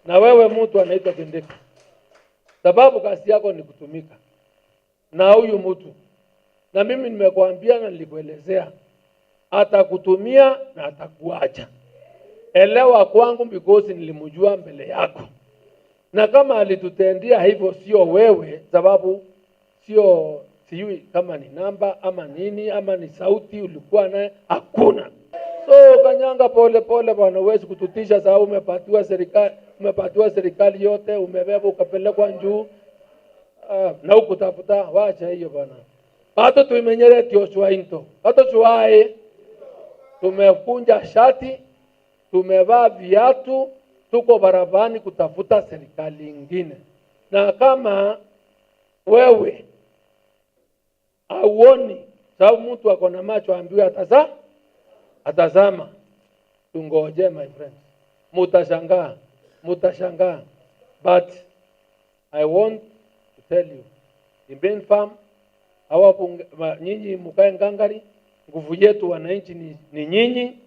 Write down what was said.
na wewe mtu anaitwa Kindiki, sababu kazi yako ni kutumika na huyu mtu. Na mimi nimekuambia na nilikuelezea, atakutumia na atakuacha. Elewa kwangu because nilimjua mbele yako. Na kama alitutendia hivyo sio wewe, sababu sio sijui kama ni namba ama nini ama ni sauti ulikuwa naye, hakuna. So kanyanga pole pole bwana, huwezi kututisha sababu umepatiwa serikali yote, umebeba ukapelekwa juu na ukutafuta. Wacha hiyo bwana. Pato tuimenyere Joshua into. Pato chuae tumekunja shati, tumevaa viatu, tuko barabani kutafuta serikali nyingine. Na kama wewe auoni, sababu mtu ako na macho ambiwe atazama, tungoje my friends. Mutashangaa. But I want to tell you, in farm hawa nyinyi mkae ngangari, nguvu yetu wananchi ni nyinyi.